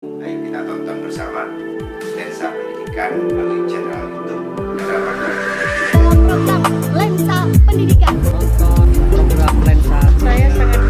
Ayo kita tonton bersama Lensa Pendidikan melalui channel YouTube Radar Madura. Dalam program Lensa Pendidikan. Nonton program Lensa. Saya sangat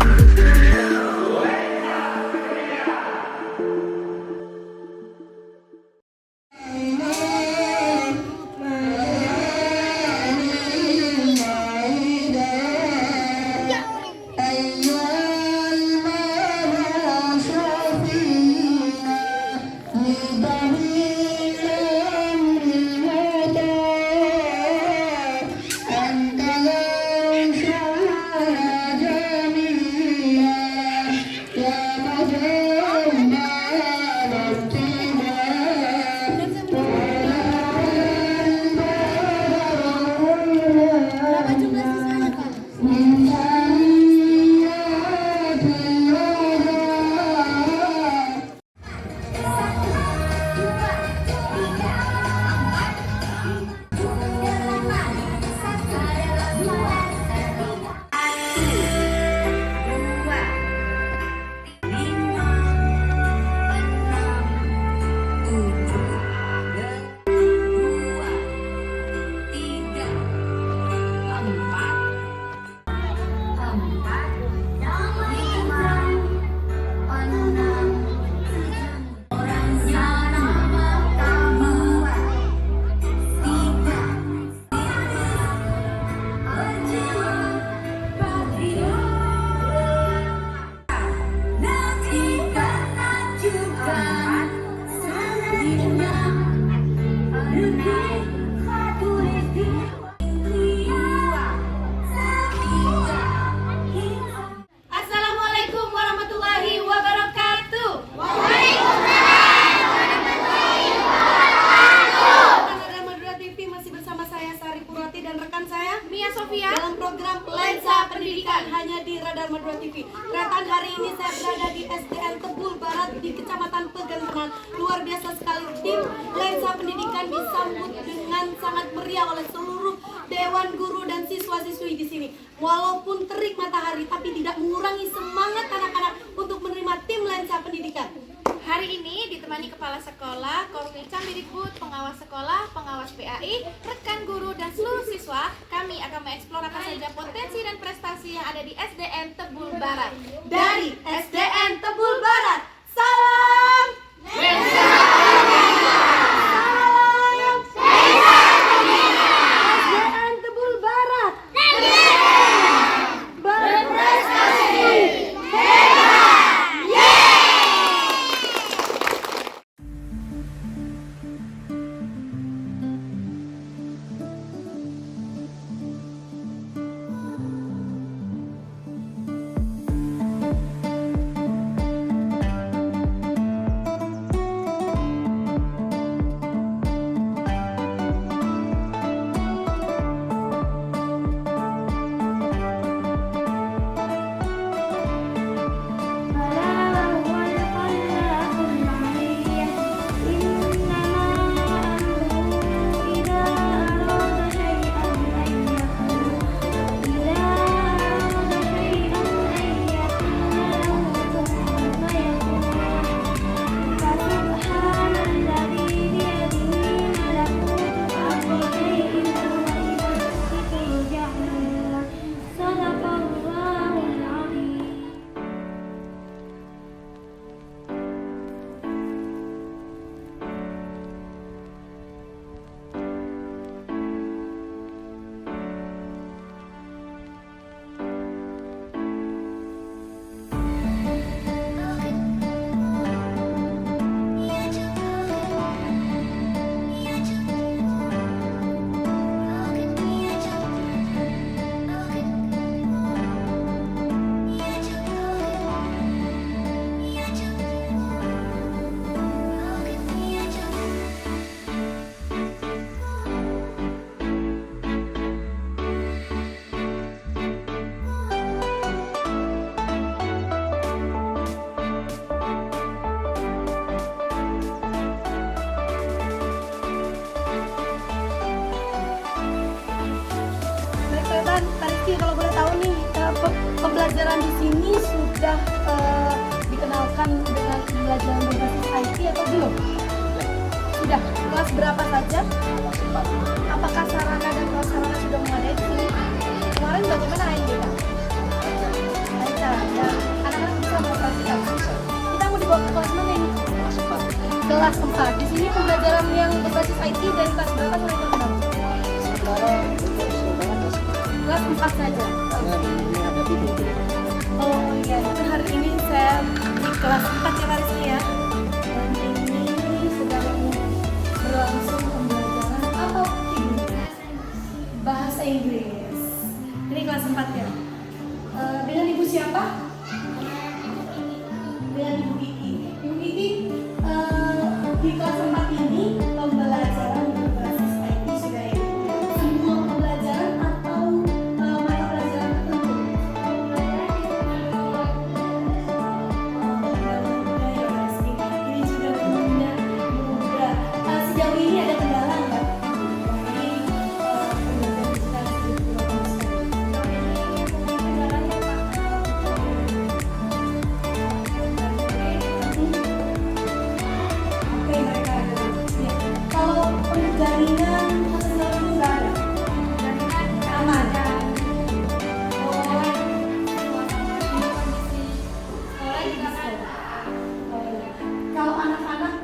Assalamualaikum warahmatullahi wabarakatuh. Radar Madura TV masih bersama saya Sari Purwati dan rekan saya Mia Sofia dalam program Lensa Pendidikan hanya di Radar Madura TV. Rekan hari ini saya berada di SDN Tebul Barat di Kecamatan Pegantengan. Luar biasa sekali, tim Lensa Pendidikan disambut dengan sangat meriah oleh seluruh dewan guru dan siswa-siswi di sini. Walaupun terik matahari, tapi tidak mengurangi semangat anak-anak untuk menerima tim Lensa Pendidikan. Hari ini ditemani kepala sekolah, Korwil Cambidikbud, pengawas sekolah, pengawas PAI, rekan guru dan seluruh siswa. Kami akan mengeksplor apa saja potensi dan prestasi yang ada di SDN Tebul Barat. Dari SDN Tebul Barat, salam Lensa SDN Tebul Barat berprestasi hebat. pembelajaran di sini sudah dikenalkan dengan pembelajaran berbasis IT atau belum? Sudah. Kelas berapa saja? Apakah sarana dan prasarana sudah memadai di sini? Kemarin bagaimana ANBK? Lancar. Dan anak-anak bisa mengoperasikan. Kita mau dibawa ke kelas mana ini? Kelas 4. Di sini pembelajaran yang berbasis IT dari kelas berapa sampai kelas berapa? Kelas 4 saja. Oh iya, itu hari ini saya di kelas 4 ya Rizky ya. Dan ini sedang berlangsung pembelajaran apa ini? Bahasa Inggris. Ini kelas 4 ya. Dengan ibu siapa? Dengan ibu Kiki. Ibu Kiki, di kelas 4 ini pembelajaran berbasis IT sudah ya. Semua pembelajaran atau mata pelajaran tertentu? Ini juga benar mudah. Sejauh ini ada kendala nggak? Ini pembelajaran kita Oke, mereka ada. Ya. Kalau penjaringan sosial itu nggak ada. Aman. Kalau anak-anak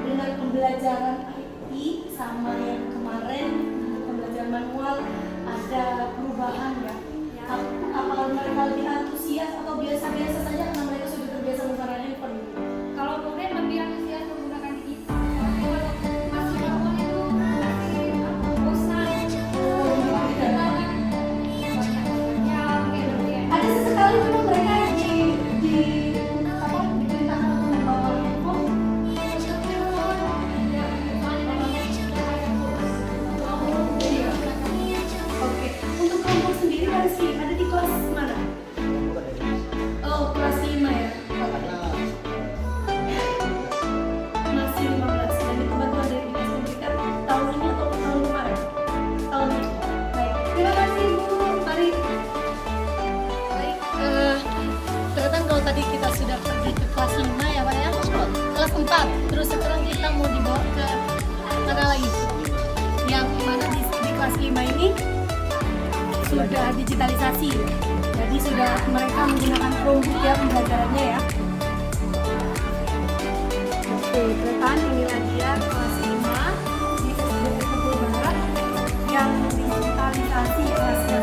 dengan pembelajaran IT sama yang kemarin pembelajaran manual ada perubahan ya? Apakah mereka lebih antusias atau biasa-biasa saja karena mereka sudah terbiasa menggunakan handphone? Kalau kemudian lebih antusias menggunakan digital, tapi kalau masih awal itu masih bosan. Ada sesekali memang mereka diperintahkan untuk membawa handphone. Oke, untuk kelompok sendiri ada di kelas mana? Oh, kelas 5 ya. Masih 15 dan itu bantuan dari dinas pendidikan tahun ini atau tahun kemarin? Tahun ini. Baik, terima kasih Bu. Mari. Baik, ternyata kalau tadi kita sudah pergi ke kelas 5 ya Pak ya? Kelas 4, terus sekarang kita mau dibawa ke mana lagi? Yang mana di kelas 5 ini sudah digitalisasi, jadi sudah mereka menggunakan Chromebook ya pembelajarannya ya. Oke, rekan inilah dia kelas 5 di SD Tebul Barat yang digitalisasi kelasnya.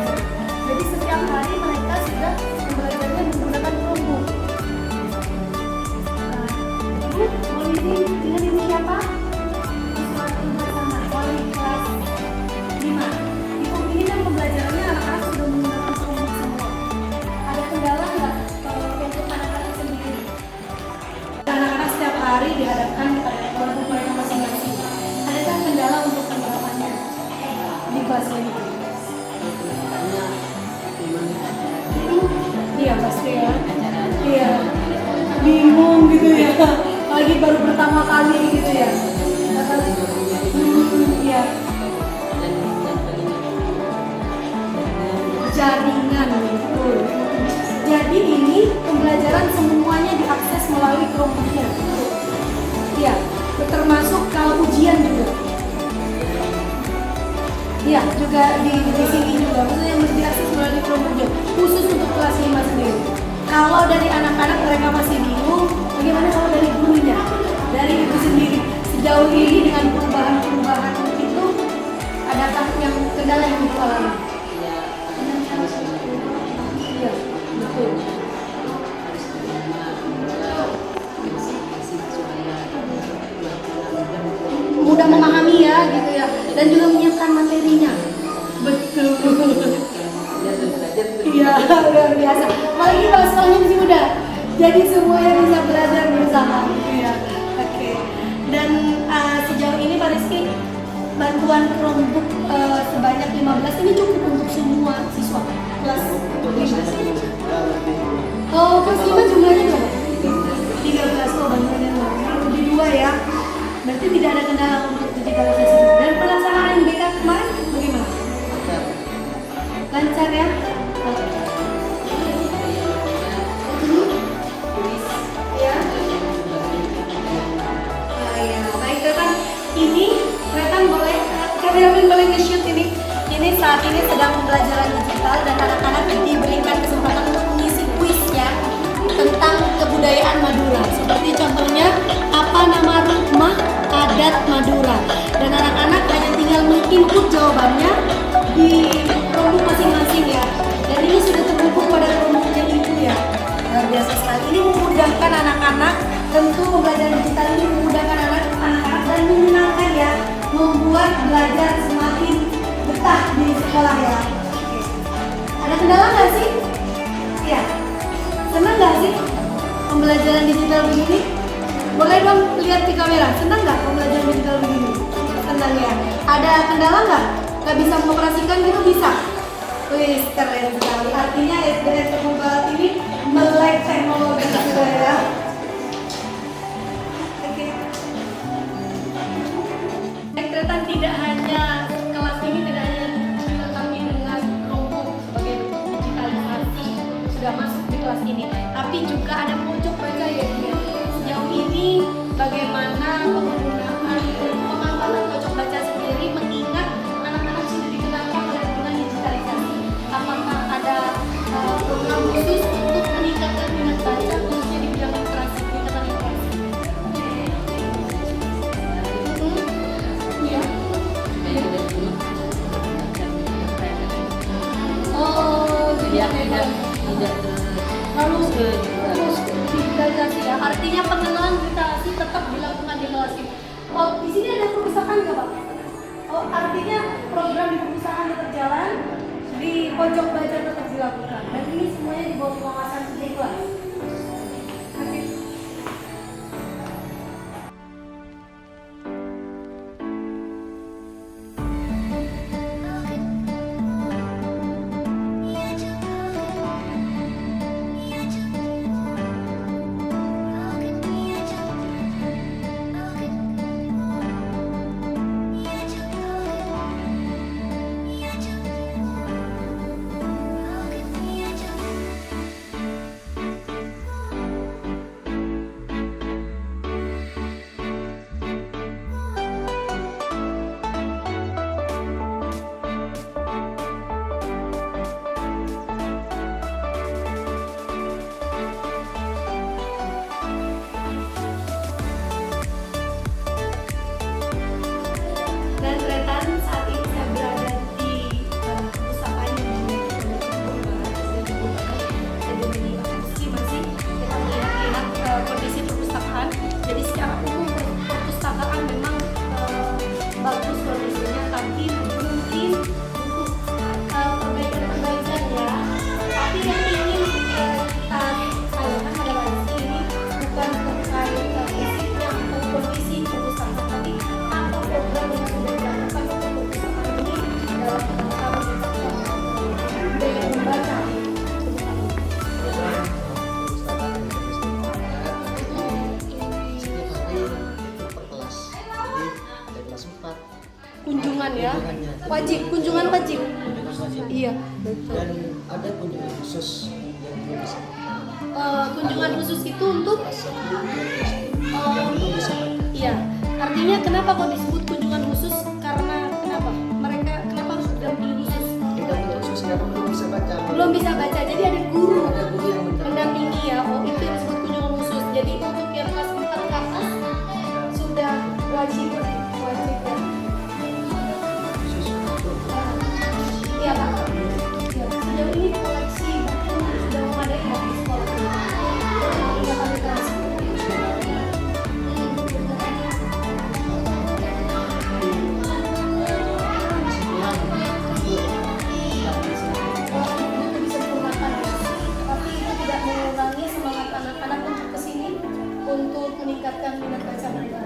Jadi setiap hari mereka sudah pembelajarannya menggunakan Chromebook. Ibu, mau izin dengan ibu siapa? Iswati bersama wali kelas 5. Ibu ini kan pembelajarannya anak-anak sudah menggunakan Chromebook semua. Ada kendala nggak untuk anak-anak sendiri? Anak-anak setiap hari dihadapkan pada Chromebook mereka masing-masing. Adakah kendala untuk penerapannya di kelas ini? Iya pasti ya. Iya. Bingung gitu ya. Lagi baru pertama kali gitu ya. Iya. Jaringan gitu. Jadi ini pembelajaran semuanya diakses melalui Chromebook-nya. Iya, termasuk kalau ujian juga. Iya, juga di sini juga. Maksudnya yang diakses melalui Chromebook-nya. Khusus untuk kelas 5 sendiri. Kalau dari anak-anak mereka masih bingung, bagaimana kalau dari gurunya? Dari ibu sendiri. Sejauh ini dengan perubahan-perubahan itu, adakah yang kendala yang ibu alami? Iya, betul. Mudah memahami ya, gitu ya, dan juga menyiapkan materinya. Betul. Iya, luar biasa. Apalagi kalau sekolahnya masih muda, jadi semuanya bisa belajar bersama. Iya, oke. Dan sejauh ini Pak Rizky, bantuan Chromebook sebanyak 15 ini cukup untuk semua siswa kelas 5. Oh, kelas 5 jumlahnya berapa? 13. Oh, bantuannya lebih 2 ya. Berarti tidak ada kendala untuk digitalisasi. Dan pelaksanaan BK kemarin bagaimana? Lancar ya? Oke. Ya. saat ini sedang pembelajaran digital dan anak-anak diberikan kesempatan untuk mengisi kuisnya tentang kebudayaan Madura. Seperti contohnya, apa nama rumah adat Madura? Dan anak-anak hanya tinggal menginput jawabannya di kelompok masing-masing ya. Dan ini sudah terhubung pada kelompoknya ibu ya. Luar biasa sekali. Ini memudahkan anak-anak. Tentu pembelajaran digital ini memudahkan anak-anak dan menyenangkan ya. Membuat belajar semakin betah di sekolah ya. Oke. Ada kendala nggak sih? Iya. Senang nggak sih pembelajaran digital begini? Boleh dong lihat di kamera. Senang nggak pembelajaran digital begini? Senang ya. Ada kendala nggak? Nggak bisa mengoperasikan gitu bisa? Wih, keren sekali. Artinya SDN Tebul Barat ini melek teknologi sudah ya. Oke. Rekretan tidak hanya kelas ini tidak hanya tetapi dengan kelompok sebagai digitalisasi sudah masuk di kelas ini, tapi juga ada pojok baca ya dia. Sejauh ini bagaimana penggunaan pemanfaatan pojok baca sendiri mengingat anak-anak sudah dikenalkan dengan digitalisasi. Apakah ada program khusus untuk meningkatkan minat baca khususnya di bidang literasi, peningkatan literasi? Iya. Oh, jadi harus digitalisasi ya. Artinya pengenalan literasi tetap dilakukan di kelas ini. Oh, di sini ada perpustakaan nggak Pak? Oh, artinya program di perpustakaan tetap jalan, di pojok belajar tetap dilakukan. Dan ini semuanya di bawah pengawasan di kelas. Oke. Dan Retan saat ini saya berada di perpustakaan yang masih kita melihat kondisi perpustakaan. Jadi secara umum perpustakaan memang bagus kondisinya, tapi mungkin untuk perbaikan-perbaikan ya. Tapi yang ingin kita sayangkan adalah ini bukan terkait fisiknya atau kondisi perpustakaan, tapi apa program yang sudah dilakukan untuk perpustakaan ini dalam rangka meningkatkan budaya membaca. Kunjungan ya, wajib, kunjungan wajib. Iya, betul. Dan ada kunjungan khusus yang belum bisa Kunjungan khusus itu untuk belum bisa baca. iya. Artinya kenapa kok disebut kunjungan khusus? Karena kenapa? Mereka kenapa harus berdampingi khusus? Tidak khusus karena belum bisa baca. Belum bisa baca, jadi ada guru Ada guru yang mendampingi ya. Oh, itu yang disebut kunjungan khusus. Jadi untuk yang kelas 4 ke atas sudah wajib ya. khusus untuk Iya Pak. Ya, sejauh ini koleksi buku sudah memadai ya di sekolah. Iya Pak literasi. Itu bisa digunakan ya. Tapi itu tidak mengurangi semangat anak-anak untuk kesini untuk meningkatkan minat baca mereka.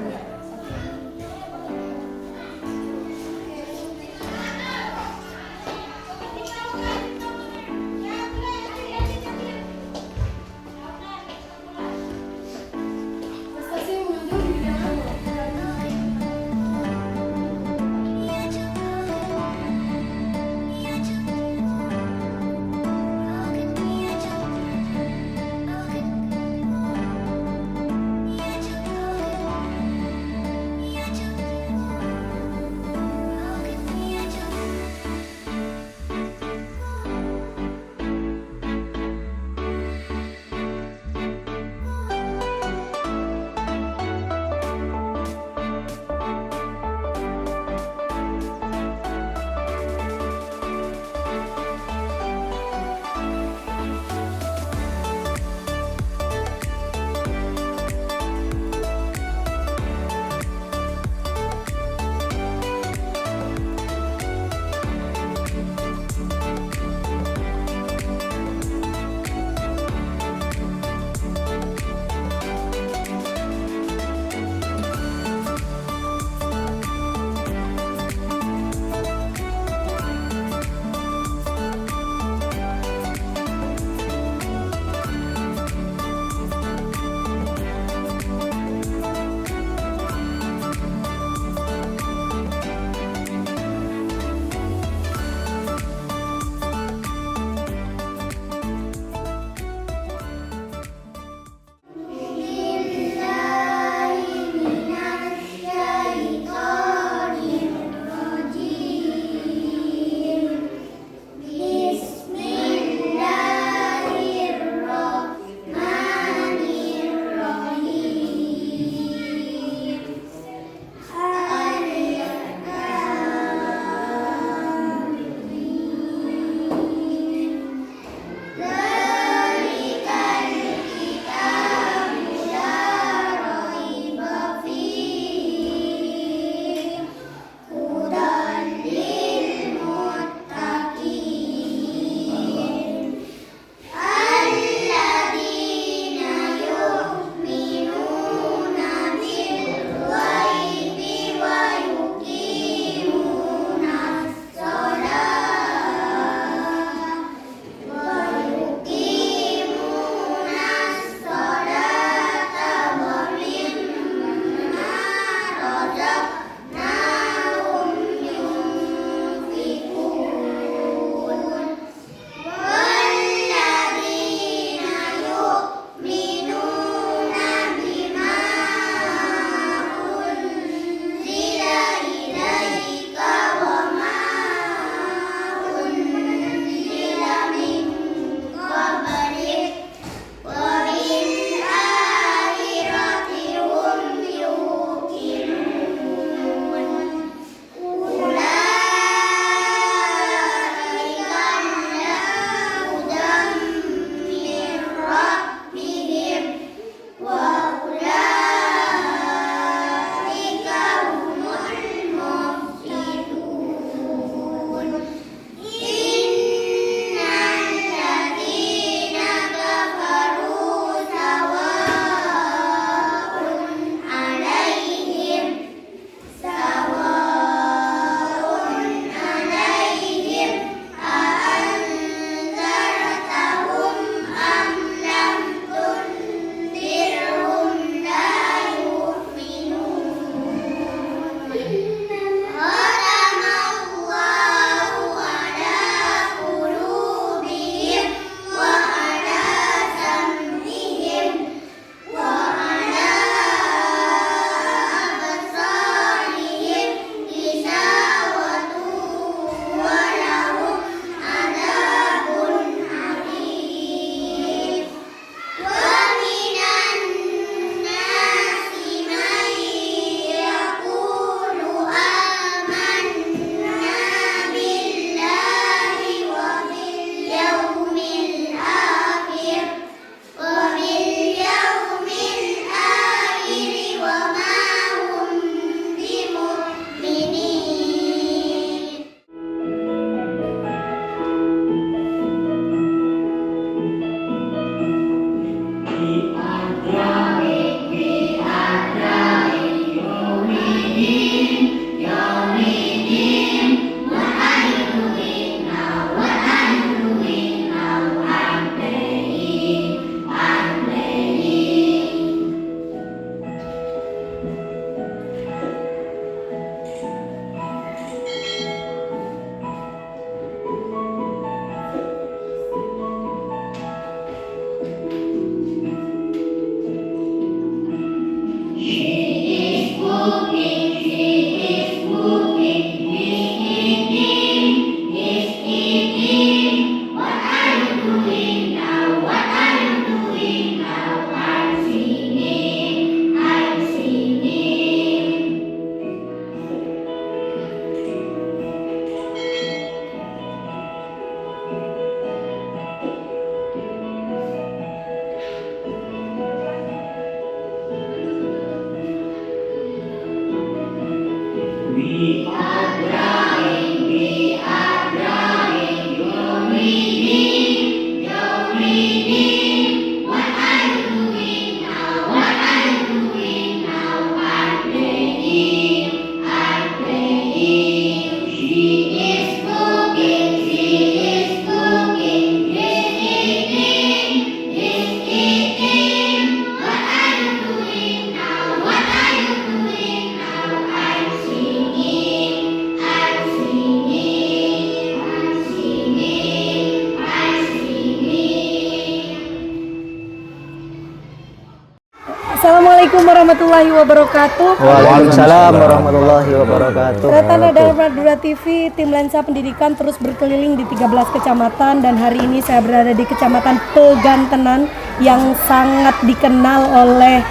Assalamualaikum warahmatullahi wabarakatuh. Waalaikumsalam warahmatullahi wabarakatuh. Rekan Radar Madura TV, tim Lensa Pendidikan terus berkeliling di 13 kecamatan dan hari ini saya berada di Kecamatan Pegantenan yang sangat dikenal oleh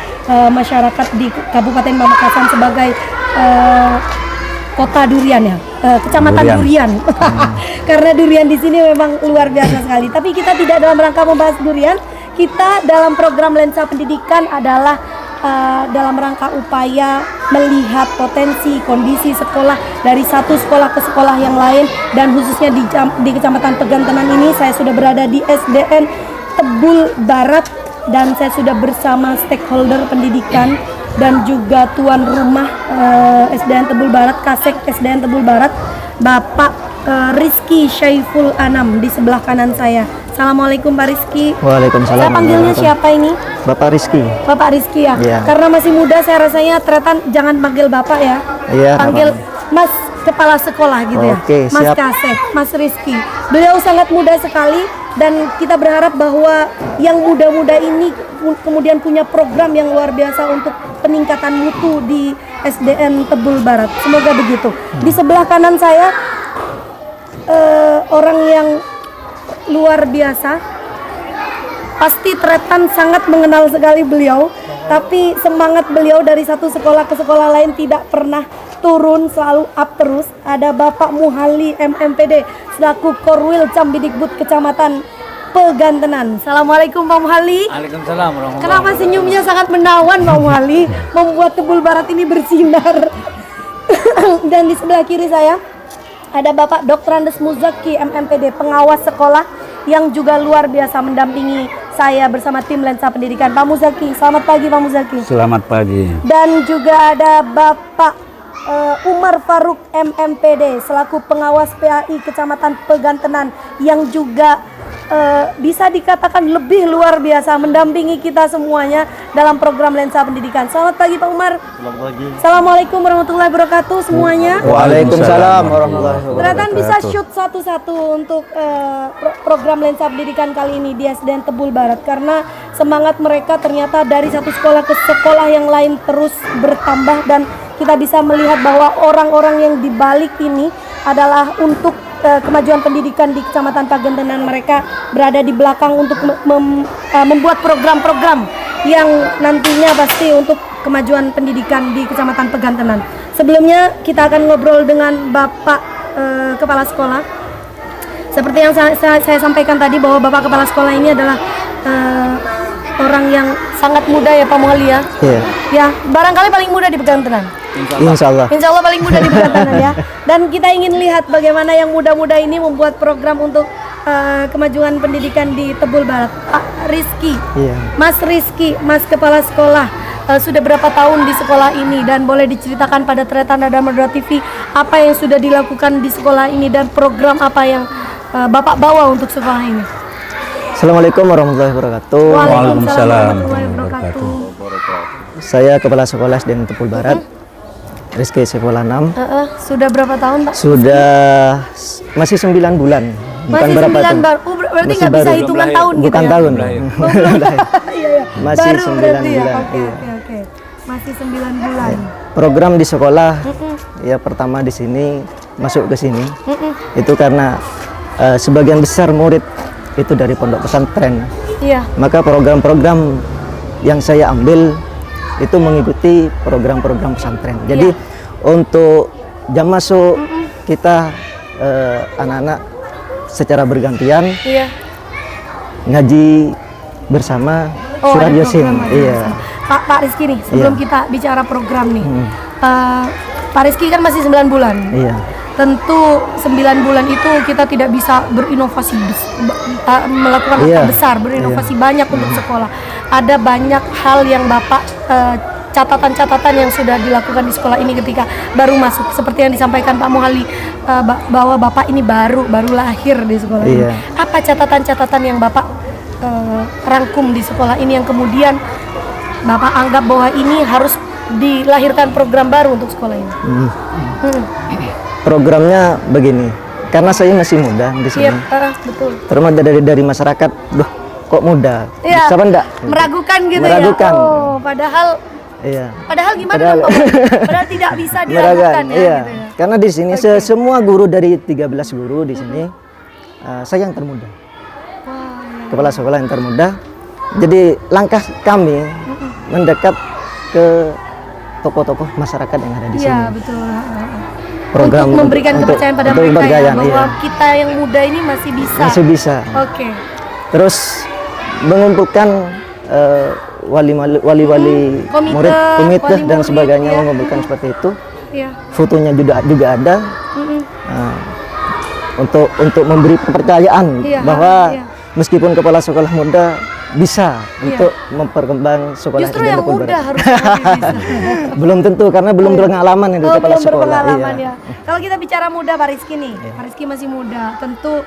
masyarakat di Kabupaten Pamekasan sebagai kota durian ya, kecamatan durian. Karena durian di sini memang luar biasa sekali. Tapi kita tidak dalam rangka membahas durian. Kita dalam program Lensa Pendidikan adalah dalam rangka upaya melihat potensi kondisi sekolah dari satu sekolah ke sekolah yang lain, dan khususnya di Kecamatan Pegantenan ini saya sudah berada di SDN Tebul Barat dan saya sudah bersama stakeholder pendidikan dan juga tuan rumah SDN Tebul Barat, Kasek SDN Tebul Barat, Bapak Rizky Syaiful Anam di sebelah kanan saya. Assalamualaikum Pak Rizky. Waalaikumsalam. Saya panggilnya siapa ini? Bapak Rizky. Bapak Rizky ya? Iya. Karena masih muda saya rasanya Tretan jangan panggil Bapak ya. Iya. Panggil Mas Kepala Sekolah gitu ya. Oke, Mas siap. Kasek, Mas Rizky. Beliau sangat muda sekali dan kita berharap bahwa yang muda-muda ini kemudian punya program yang luar biasa untuk peningkatan mutu di SDN Tebul Barat. Semoga begitu. Di sebelah kanan saya orang yang luar biasa, pasti Tretan sangat mengenal sekali beliau, tapi semangat beliau dari satu sekolah ke sekolah lain tidak pernah turun, selalu up terus. Ada Bapak Muhali MMPD selaku Korwil Cambidikbud Kecamatan Pegantenan. Assalamualaikum Pak Muhali. Waalaikumsalam warahmatullahi Kenapa senyumnya sangat menawan Pak Muhali, membuat Tebul Barat ini bersinar. Dan di sebelah kiri saya ada Bapak Dr. Andes Muzaki MMPD, pengawas sekolah yang juga luar biasa mendampingi saya bersama tim Lensa Pendidikan. Pak Muzaki, selamat pagi Pak Muzaki. Selamat pagi. Dan juga ada Bapak Umar Faruk MMPD selaku pengawas PAI Kecamatan Pegantenan yang juga bisa dikatakan lebih luar biasa mendampingi kita semuanya dalam program Lensa Pendidikan. Selamat pagi Pak Umar. Selamat pagi. Assalamualaikum warahmatullahi wabarakatuh semuanya. Waalaikumsalam warahmatullahi wabarakatuh. Ternyata bisa shoot satu-satu untuk program Lensa Pendidikan kali ini di SDN Tebul Barat, karena semangat mereka ternyata dari satu sekolah ke sekolah yang lain terus bertambah, dan kita bisa melihat bahwa orang-orang yang dibalik ini adalah untuk kemajuan pendidikan di Kecamatan Pegantenan. Mereka berada di belakang untuk membuat program-program yang nantinya pasti untuk kemajuan pendidikan di Kecamatan Pegantenan. Sebelumnya kita akan ngobrol dengan Bapak Kepala Sekolah. Seperti yang saya sampaikan tadi bahwa Bapak Kepala Sekolah ini adalah orang yang sangat muda ya Pak Muhali ya. Iya. Ya, barangkali paling muda di Pegantenan. Insya Allah. Insya Allah paling muda di Pegantenan ya. Dan kita ingin lihat bagaimana yang muda-muda ini membuat program untuk kemajuan pendidikan di Tebul Barat. Pak Rizky, Iya. Mas Rizky, Mas Kepala Sekolah, sudah berapa tahun di sekolah ini, dan boleh diceritakan pada Tretan Radar Madura TV apa yang sudah dilakukan di sekolah ini dan program apa yang Bapak bawa untuk sekolah ini? Assalamualaikum warahmatullahi wabarakatuh. Waalaikumsalam warahmatullahi wabarakatuh. Saya Kepala Sekolah SDN Tebul Barat, Rizky Syaiful Anam. Sudah berapa tahun Pak? Sudah masih 9 bulan. Bukan Masih berapa 9 tuh. baru. Berarti Masih nggak bisa baru. hitungan tahun gitu Bukan ya? tahun. Iya, iya. Masih Baru 9 berarti ya? bulan, Oke, iya. oke. Masih 9 bulan. Program di sekolah ya pertama di sini masuk ke sini itu karena sebagian besar murid itu dari pondok pesantren. Iya. Maka program-program yang saya ambil itu mengikuti program-program pesantren. Jadi untuk jam masuk kita anak-anak secara bergantian Iya. ngaji bersama surat ada Yasin. program ada Iya. bersama. Pak Rizky nih, sebelum kita bicara program nih, Pak Rizky kan masih 9 bulan. Iya. Tentu 9 bulan itu kita tidak bisa berinovasi melakukan hal Iya. besar, berinovasi banyak untuk sekolah. Ada banyak hal yang Bapak catatan-catatan yang sudah dilakukan di sekolah ini ketika baru masuk, seperti yang disampaikan Pak Muhali bahwa Bapak ini baru lahir di sekolah ini. Iya. Apa catatan-catatan yang Bapak rangkum di sekolah ini yang kemudian Bapak anggap bahwa ini harus dilahirkan program baru untuk sekolah ini? Programnya begini, karena saya masih muda di sini. Iya, betul. Terutama dari masyarakat, duh kok muda, Iya, bisa enggak? meragukan gitu Meragukan. ya. Oh, padahal Iya. gimana Padahal- dong, Pak? Padahal tidak bisa diragukan ya, Iya. gitu ya. Karena di sini semua guru dari 13 guru di sini, saya yang termuda. Kepala sekolah yang termuda. Jadi langkah kami mendekat ke tokoh-tokoh masyarakat yang ada di Iya, sini. betul. Program untuk memberikan kepercayaan pada mereka ya, kepercayaan, bahwa iya. kita yang muda ini masih bisa. Masih bisa. Oke. Terus mengumpulkan wali-wali Komite, murid, komite wali dan murid, sebagainya, ya. mengumpulkan seperti itu. Iya. Fotonya juga ada. Nah, untuk memberi kepercayaan Iya, bahwa iya. meskipun kepala sekolah muda bisa Iya. untuk memperkembang sekolah Justru SD yang Tepul muda Barat. harus lebih bisa. Belum tentu karena belum berpengalaman itu Oh, kepala belum sekolah. berpengalaman Iya. ya. Kalau kita bicara muda, Pak Rizky nih, Pak Rizky masih muda, tentu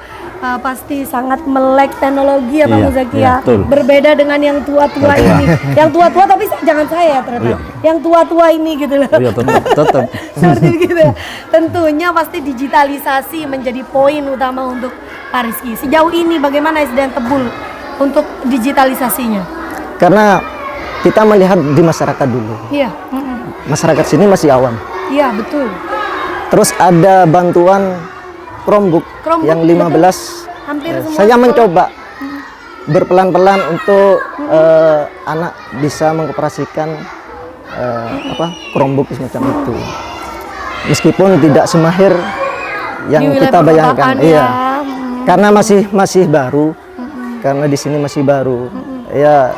pasti sangat melek teknologi ya Pak Iya, Muzaki iya, ya. betul. Berbeda dengan yang tua-tua ini. Yang tua-tua tapi jangan saya ya ternyata. Iya. Yang tua-tua ini gitu loh. Iya tetap. Seperti begitu ya. Tentunya pasti digitalisasi menjadi poin utama untuk Pak Rizky. Sejauh ini bagaimana SDN Tebul untuk digitalisasinya? Karena kita melihat di masyarakat dulu. Iya. Masyarakat sini masih awam. Iya, betul. Terus ada bantuan Chromebook yang 15. Hampir semua Saya sekolah. mencoba berpelan-pelan untuk anak bisa mengoperasikan Chromebook semacam itu. Meskipun tidak semahir yang Di wilayah kita bayangkan, perkotaan iya. ya. Karena masih baru. Karena di sini masih baru. Ya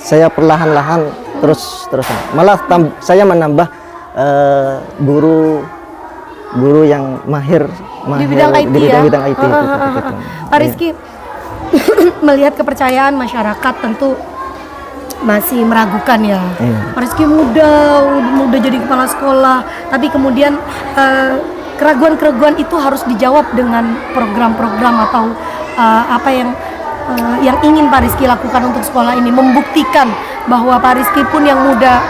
saya perlahan-lahan terus malah saya menambah guru yang mahir Di bidang IT di ya. bidang IT itu. Pak Rizky, melihat kepercayaan masyarakat tentu masih meragukan ya. Iya. Pak Rizky muda jadi kepala sekolah, tapi kemudian keraguan-keraguan itu harus dijawab dengan program-program atau apa yang ingin Pak Rizky lakukan untuk sekolah ini, membuktikan bahwa Pak Rizky pun yang muda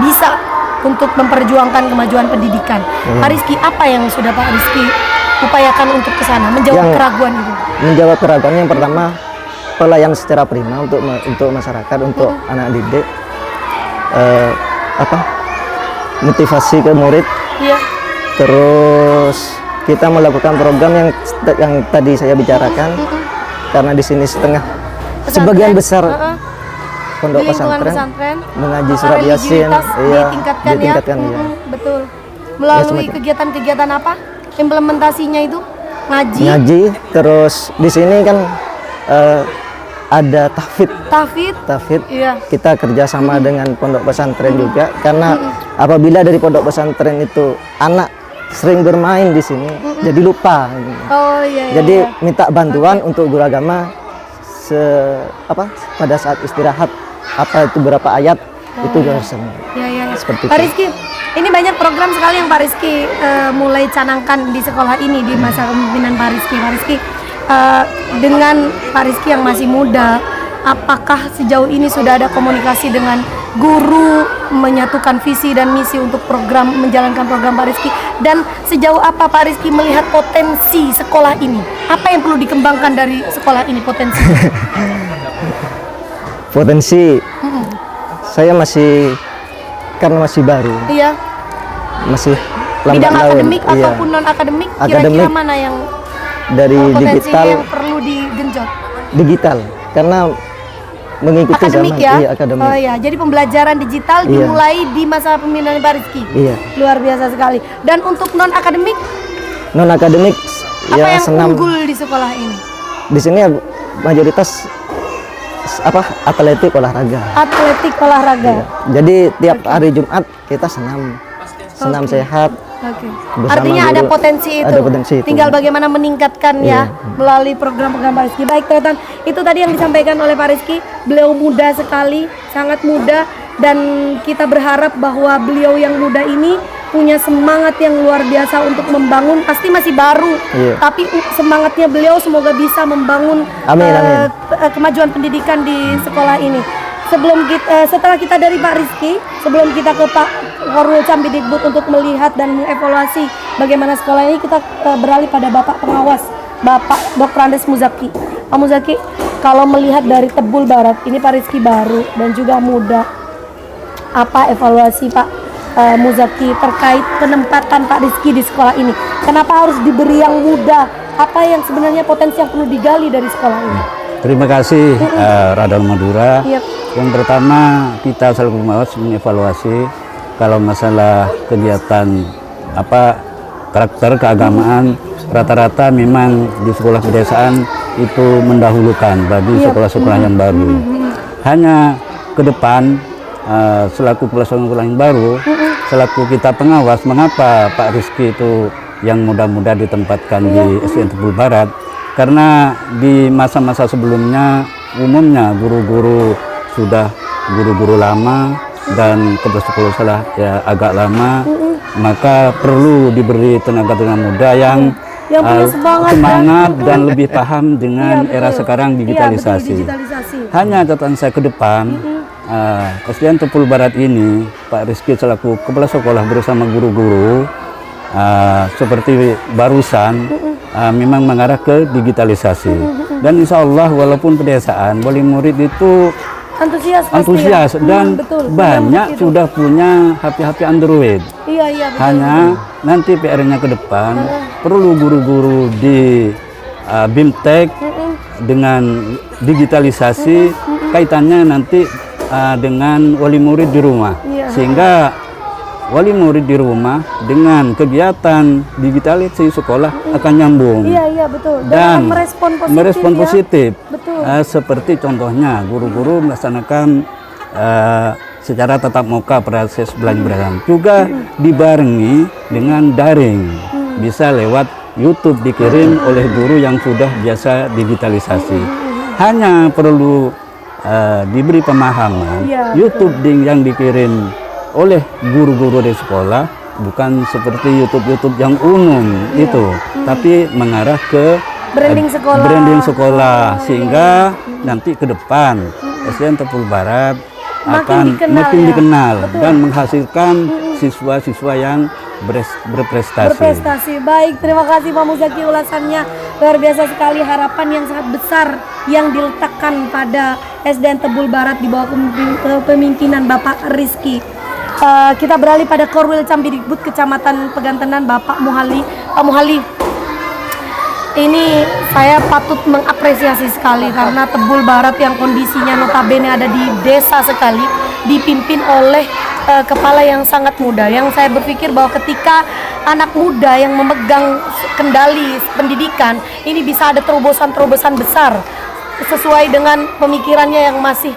bisa untuk memperjuangkan kemajuan pendidikan. Pak Rizky, apa yang sudah Pak Rizky upayakan untuk ke sana menjawab keraguan itu? Menjawab keraguan yang pertama, pelayanan secara prima untuk masyarakat, untuk anak didik, motivasi ke murid. Iya. Terus kita melakukan program yang tadi saya bicarakan, karena di sini sebagian besar pondok Di lingkungan pesantren mengaji surat religiusitas Yasin, ditingkatkan ya. iya. Betul. Melalui semacam- kegiatan-kegiatan apa? Implementasinya itu ngaji, Ngaji, terus di sini kan ada tahfidz. tahfidz. Iya. Kita kerjasama dengan pondok pesantren juga, karena apabila dari pondok pesantren itu anak sering bermain di sini, jadi lupa. Oh iya. Jadi minta bantuan untuk guru agama pada saat istirahat, itu berapa ayat itu harus Ya. seperti Pak itu. Rizky, ini banyak program sekali yang Pak Rizky mulai canangkan di sekolah ini di masa kepemimpinan Pak Rizky. Pak Rizky, dengan Pak Rizky yang masih muda, apakah sejauh ini sudah ada komunikasi dengan guru menyatukan visi dan misi untuk menjalankan program Pak Rizky, dan sejauh apa Pak Rizky melihat potensi sekolah ini? Apa yang perlu dikembangkan dari sekolah ini potensi? Potensi saya karena masih baru, Iya. masih lambat Bidang laun. akademik Iya. ataupun non akademik, kira-kira Akademik. mana yang Dari potensinya digital, yang perlu digenjot? digital karena mengikuti Akademik zaman. ya? Iya, akademik. Oh ya, jadi pembelajaran digital Iya. dimulai di masa pemimpinan Pak Rizky. Iya. Luar biasa sekali. Dan untuk non akademik, Non akademik apa ya yang senam. unggul di sekolah ini? Di sini ya mayoritas atletik olahraga. Atletik olahraga. Iya. Jadi tiap hari Jumat kita senam. senam sehat. Oke. Bersama Artinya ada guru, potensi itu. ada potensi itu. Tinggal bagaimana meningkatkan ya melalui program-program Pak Rizky. Baik Tretan, itu tadi yang disampaikan oleh Pak Rizky. Beliau muda sekali, sangat muda, dan kita berharap bahwa beliau yang muda ini punya semangat yang luar biasa untuk membangun. Pasti masih baru, tapi semangatnya beliau semoga bisa membangun Amin, amin. kemajuan pendidikan di sekolah ini. Setelah kita dari Pak Rizky, sebelum kita ke Pak Korwil Cambidikbud untuk melihat dan mengevaluasi bagaimana sekolah ini, kita beralih pada Bapak pengawas, Bapak Dr. Andes Muzaki. Pak Muzaki, kalau melihat dari Tebul Barat, ini Pak Rizky baru dan juga muda, apa evaluasi Pak Muzaki terkait penempatan Pak Rizky di sekolah ini? Kenapa harus diberi yang muda? Apa yang sebenarnya potensi yang perlu digali dari sekolah ini? Terima kasih Radar Madura. Yep. Yang pertama, kita selaku pengawas mengevaluasi kalau masalah kegiatan karakter keagamaan, rata-rata memang di sekolah pedesaan itu mendahulukan bagi sekolah-sekolah yang baru. Hanya ke depan selaku kepala sekolah yang baru, selaku kita pengawas, mengapa Pak Rizky itu yang muda-muda ditempatkan di SDN Tebul Barat? Karena di masa-masa sebelumnya umumnya guru-guru sudah guru-guru lama dan kepala sekolah ya agak lama, maka perlu diberi tenaga-tenaga muda yang punya semangat dan lebih paham dengan era sekarang digitalisasi. Hanya catatan saya ke depan, SDN Tebul Barat ini Pak Rizky selaku kepala sekolah bersama guru-guru seperti barusan memang mengarah ke digitalisasi. Dan insya Allah walaupun pedesaan, wali murid itu antusias dan banyak sudah punya HP-HP Android. Iya, betul. Hanya nanti PR-nya ke depan perlu guru-guru di BIMTEK dengan digitalisasi kaitannya nanti dengan wali murid di rumah, sehingga wali murid di rumah dengan kegiatan digitalisasi sekolah akan nyambung. Iya, betul. Dan merespon ya. positif. Betul. Seperti contohnya guru-guru melaksanakan secara tatap muka proses belajar juga dibarengi dengan daring, bisa lewat YouTube dikirim oleh guru yang sudah biasa digitalisasi. Hanya perlu diberi pemahaman, YouTube yang dikirim oleh guru-guru di sekolah bukan seperti YouTube yang umum itu, tapi mengarah ke branding sekolah, sehingga nanti ke depan SDN Tebul Barat akan makin dikenal dan menghasilkan siswa-siswa yang berprestasi. Baik, terima kasih Pak Muzaki, ulasannya luar biasa sekali. Harapan yang sangat besar yang diletakkan pada SDN Tebul Barat di bawah kepemimpinan Bapak Rizky. Kita beralih pada Korwil Cambidikbud Kecamatan Pegantenan, Bapak Muhali. Pak Muhali, ini saya patut mengapresiasi sekali karena Tebul Barat yang kondisinya notabene ada di desa sekali, dipimpin oleh kepala yang sangat muda. Yang saya berpikir bahwa ketika anak muda yang memegang kendali pendidikan, ini bisa ada terobosan-terobosan besar sesuai dengan pemikirannya yang masih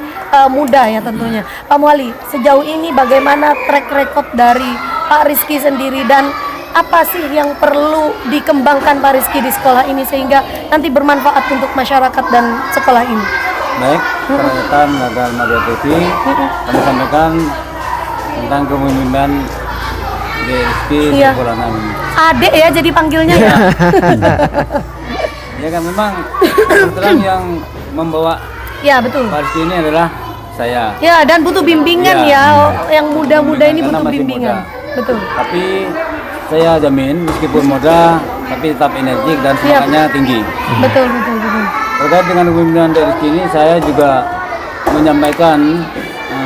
muda ya tentunya. Pak Muhali, sejauh ini bagaimana track record dari Pak Rizky sendiri dan apa sih yang perlu dikembangkan Pak Rizky di sekolah ini sehingga nanti bermanfaat untuk masyarakat dan sekolah ini? Baik, perhatian Radar Madura TV, kami sampaikan tentang kepemimpinan Rizky di sekolah kami. Adek ya jadi panggilnya ya? Ya kan memang kebetulan yang membawa Ya betul. Pak Rizky ini adalah saya. Ya dan butuh bimbingan yang muda-muda ini Karena butuh masih bimbingan. muda. Betul. Tapi saya jamin meskipun muda tapi tetap energik dan semangatnya tinggi. Betul. Terkait dengan kepemimpinan dari Rizky ini, saya juga menyampaikan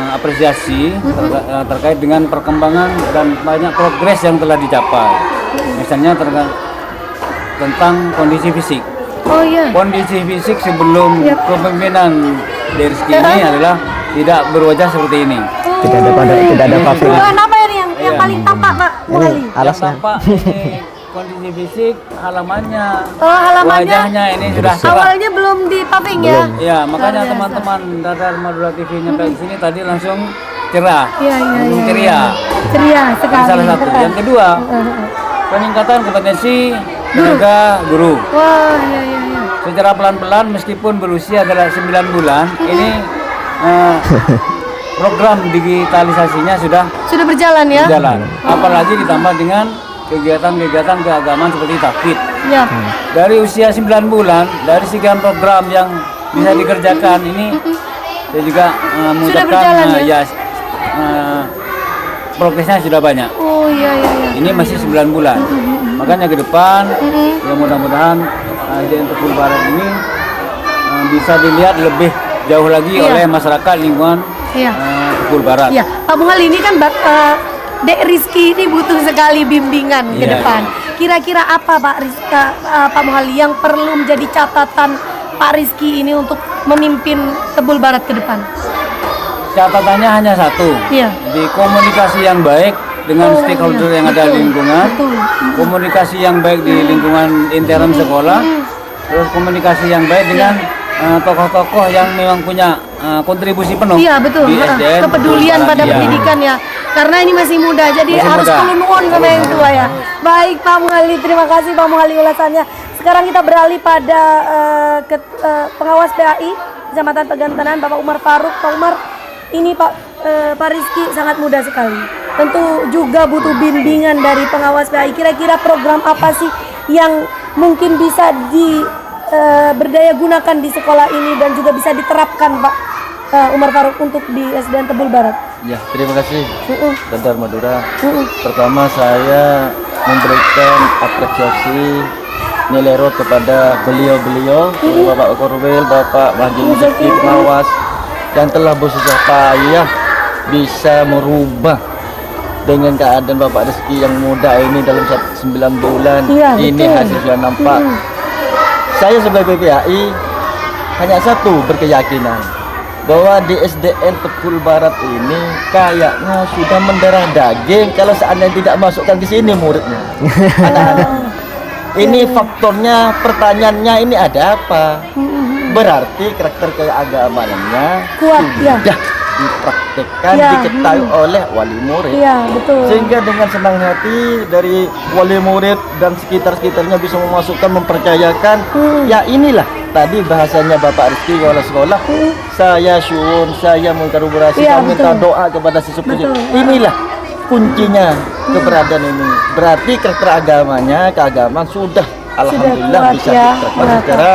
apresiasi terkait dengan perkembangan dan banyak progres yang telah dicapai. Misalnya tentang kondisi fisik. Oh iya. Kondisi fisik sebelum kepemimpinan dari Rizky ini adalah tidak berwajah seperti ini. Tidak ada papil. Bukan apa ini yang paling tampak Pak Muhali? Yang Alasnya. tampak ini kondisi fisik, halamannya, Oh halamannya wajahnya ini sudah cerah. awalnya belum di paving ya? Ya, makanya Luar biasa. teman-teman Radar Madura TV nyampe di sini tadi langsung cerah, Iya, iya, mendukung iya. ceria. Ceria Ini sekali. salah satu. Yang kedua, peningkatan kompetensi tenaga guru. Wah, iya, iya, iya. Secara pelan-pelan meskipun berusia adalah 9 bulan, ini program digitalisasinya sudah Sudah berjalan ya? berjalan. Apalagi ditambah dengan kegiatan-kegiatan keagamaan seperti tahfidz. Ya. Dari usia 9 bulan, dari sekian program yang bisa dikerjakan ini, saya juga mengucapkan berjalan, ya? progresnya sudah banyak. Oh iya, iya, iya. Ini masih 9 bulan. Makanya ke depan, ya mudah-mudahan SDN Tebul Barat ini bisa dilihat lebih jauh lagi Iya. oleh masyarakat lingkungan Iya. Tebul Barat. Iya, Pak Muhal ini kan Dek Rizky ini butuh sekali bimbingan ke Iya, depan. Kira-kira apa Pak Muhal yang perlu menjadi catatan Pak Rizky ini untuk memimpin Tebul Barat ke depan? Catatannya hanya satu, Iya. di komunikasi yang baik dengan Oh, stakeholder iya. yang ada di Betul, lingkungan, betul. komunikasi yang baik di lingkungan intern sekolah, terus komunikasi yang baik dengan tokoh-tokoh yang memang punya kontribusi penuh Iya betul, di SDN kepedulian Tebul Barat. pada Iya. pendidikan ya. Karena ini masih muda, jadi Masih harus muda. perlu nuwun sama yang tua ya. Baik Pak Muhali, terima kasih Pak Muhali ulasannya. Sekarang kita beralih pada pengawas PAI Kecamatan Pagantenan, Bapak Umar Faruk. Pak Umar, ini Pak Rizky sangat muda sekali. Tentu juga butuh bimbingan dari pengawas PAI. Kira-kira program apa sih yang mungkin bisa berdaya gunakan di sekolah ini dan juga bisa diterapkan Pak Umar Faruk untuk di SDN Tebul Barat? Ya, terima kasih Radar Madura. Mm-mm. Pertama saya memberikan apresiasi nilai kepada beliau-beliau, Bapak Korwil, Bapak Mahdi Rizky pengawas yang telah bersusah payah bisa merubah dengan keadaan Bapak Rizky yang muda ini dalam 9 bulan. Iya, Ini betul. hasil sudah nampak. Saya sebagai PPAI hanya satu berkeyakinan bahwa di SDN Tebul Barat ini kayaknya sudah mendarah daging kalau seandainya tidak masukkan ke sini muridnya. Anak-anak. Ini faktornya, pertanyaannya ini ada apa? Berarti karakter keagamaannya Kuat, ya. sudah dipraktekkan, Ya, diketahui oleh wali murid. Iya betul. Sehingga dengan senang hati dari wali murid dan sekitar-sekitarnya bisa memasukkan, mempercayakan, ya inilah tadi bahasanya Bapak Rizky kepala sekolah, saya syuun, saya mengkolaborasi, Iya, saya minta betul. doa kepada sesepuh. Betul. Inilah kuncinya keberadaan ini. Berarti karakter agamanya, keagamaan sudah alhamdulillah kuat, bisa ya, diterapkan merata. secara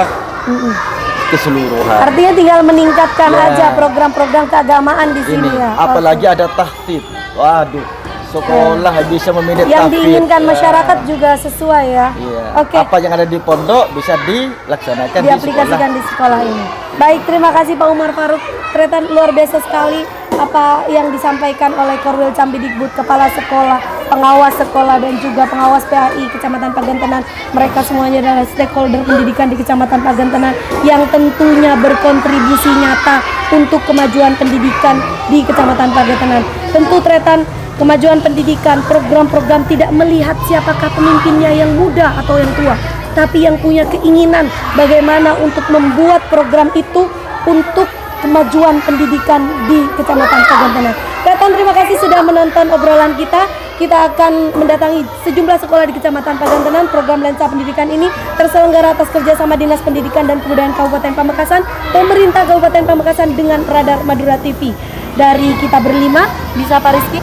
keseluruhan. Artinya tinggal meningkatkan Ya. aja program-program keagamaan di sini Ini ya. apalagi ada tahfidz. Waduh, sekolah bisa memilih Yang tahfidz. diinginkan Ya. masyarakat juga sesuai ya. Iya. Oke. Apa yang ada di pondok bisa dilaksanakan di sekolah. Diaplikasikan di sekolah ini. Baik, terima kasih Pak Umar Faruk. Ternyata luar biasa sekali apa yang disampaikan oleh Korwil Cambidikbud, kepala sekolah, pengawas sekolah dan juga pengawas PAI Kecamatan Pagantenan. Mereka semuanya adalah stakeholder pendidikan di Kecamatan Pagantenan yang tentunya berkontribusi nyata untuk kemajuan pendidikan di Kecamatan Pagantenan. Tentu Tretan, kemajuan pendidikan, program-program tidak melihat siapakah pemimpinnya yang muda atau yang tua, tapi yang punya keinginan bagaimana untuk membuat program itu untuk kemajuan pendidikan di Kecamatan Pagantenan. Tretan, terima kasih sudah menonton obrolan kita. Kita akan mendatangi sejumlah sekolah di Kecamatan Pagantenan. Program Lensa Pendidikan ini terselenggara atas kerjasama Dinas Pendidikan dan Kebudayaan Kabupaten Pamekasan, Pemerintah Kabupaten Pamekasan dengan Radar Madura TV. Dari kita berlima, bisa Pak Rizky?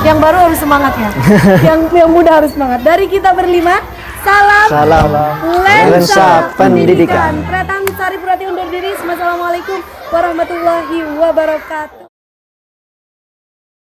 Yang baru harus semangat ya. yang muda harus semangat. Dari kita berlima, salam Lensa Pendidikan. Tretan Sari Purati undur diri. Wassalamualaikum warahmatullahi wabarakatuh.